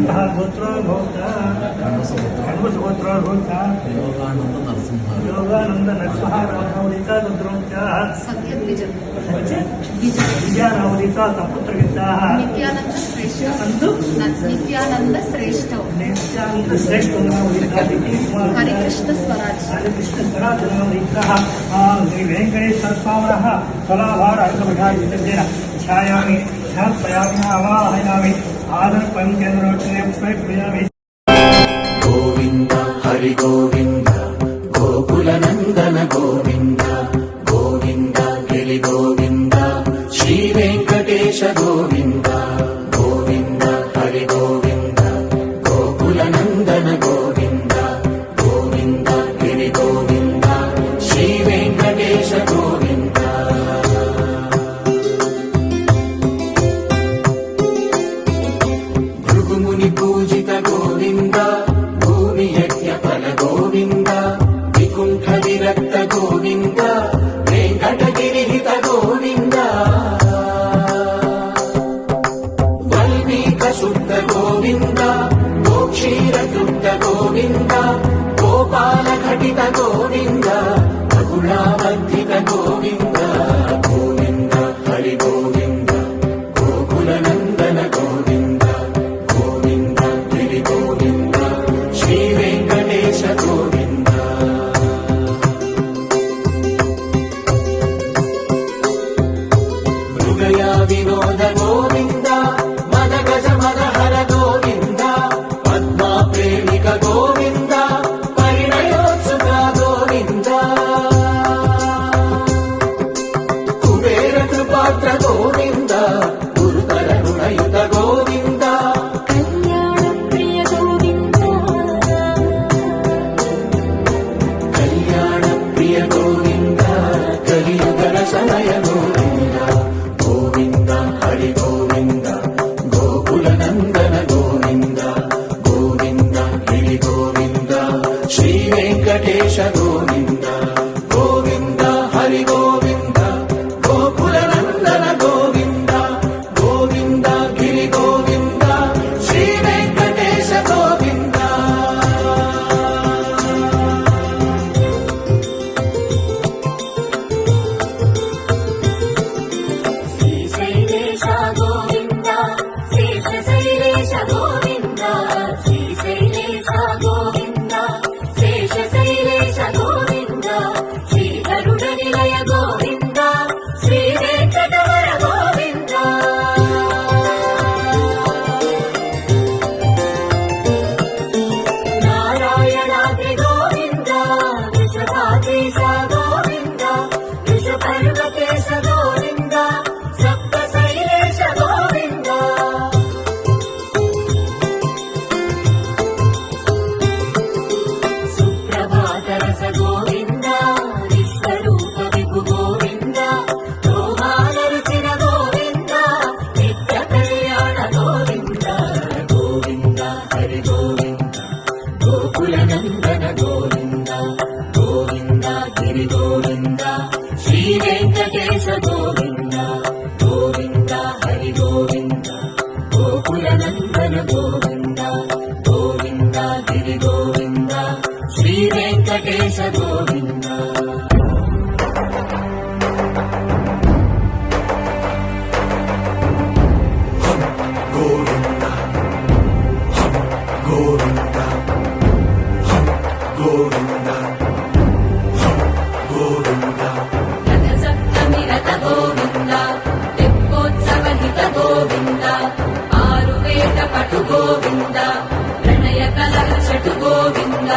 गोत्रो भोक्ता खण्डसुगोत्रो भोक्ता योगानंद नरसिंह रामनवनीता रुद्रोंचा विजयानवनीता सपुत्रगिता नित्यानंद श्रेष्ठ हरिकृष्ण स्वराज नवनीता श्री वेंकटेश्वर स्वामिनः कलाभार अंगमघाय छायामि ध्यानपयामि आवाहयामि आदर्पं केन्द्रोच्चने पुष्पयामि। गोविंद हरि गोविंद गोकुलनंदन गोविंद गोविंद गिरि गोविंद श्री वेंकटेश गोविंद गोविंद हरि गोविंद गोकुलनंदन गोविंद गोविंद गिरि गोविंद श्री वेंकटेश गोविंद भृगुमुनि पूजित गोविंद भूमि यज्ञ फल गोविंद विकुंठ विरक्त गोविंद वेंकटगिरिहित गोविंद वल्मीक शुद्ध गोविंद गोक्षीर तृप्त गोविंद गोपाल घटित गोविंद रघुणावर्धित गोविंद गोविंद हरि गोविंद गोकुलनंदन गोविंद गोविंद गिरि गोविंद श्री वेंकटेश गोविंद मृगया विनोद गोविंद मद गज मदहर गोविंद पद्मा प्रेमिक गोविंद परिणयोत्सुक गोविंद कुबेर कृपात्र गोविंद गुरुतर ऋणयुत गोविंद कल्याण प्रिय गोविंद कलियुगर समय गोविंद गोविंद हरि गोविंद गोकुलनंदन गोविंद गोविंद गिरि गोविंद श्री वेंकटेश गोविंद गोविंद हरि गोविंद गोकुलनंदन गोविंद गोविंद गिरि गोविंद श्री वेंकटेश गोविंद श्रीशैलेश गोविंद शेषशैलेश गोविंद श्रीशैलेश गोविंद शेषशैलेश गोविंद श्रीगरुड निलय गोविंद श्री वेंकटवर गोविंद नारायणाद्रि गोविंद वृषभाद्रीश गोविंद वृषपर्वतेश गोविंद सप्तशैलेश गोविंद सुप्रभातरस गोविंद विश्वरूप विभु गोविंद रोमानरुचिर गोविंद नित्य कल्याण गोविंद गोविंद हरि गोविंद गोकुलनंदन गोविंद गोविंद गिरि गोविंद श्री वेंकटेश गोविंद गोविंद हरि गोविंद गोकुलनंदन गोविंद गोविंद गिरि गोविंद श्री वेंकटेश गोविंद गोविंद गोविंद गोविंद गोविंद रथसप्तमि रथ गोविंद तेप्पोत्सवहित गोविंद आरुवेद पटु गोविंद प्रणय कलह चटु गोविंद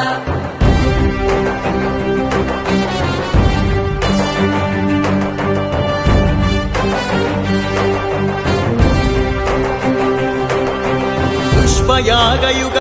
पुष्पयागयुग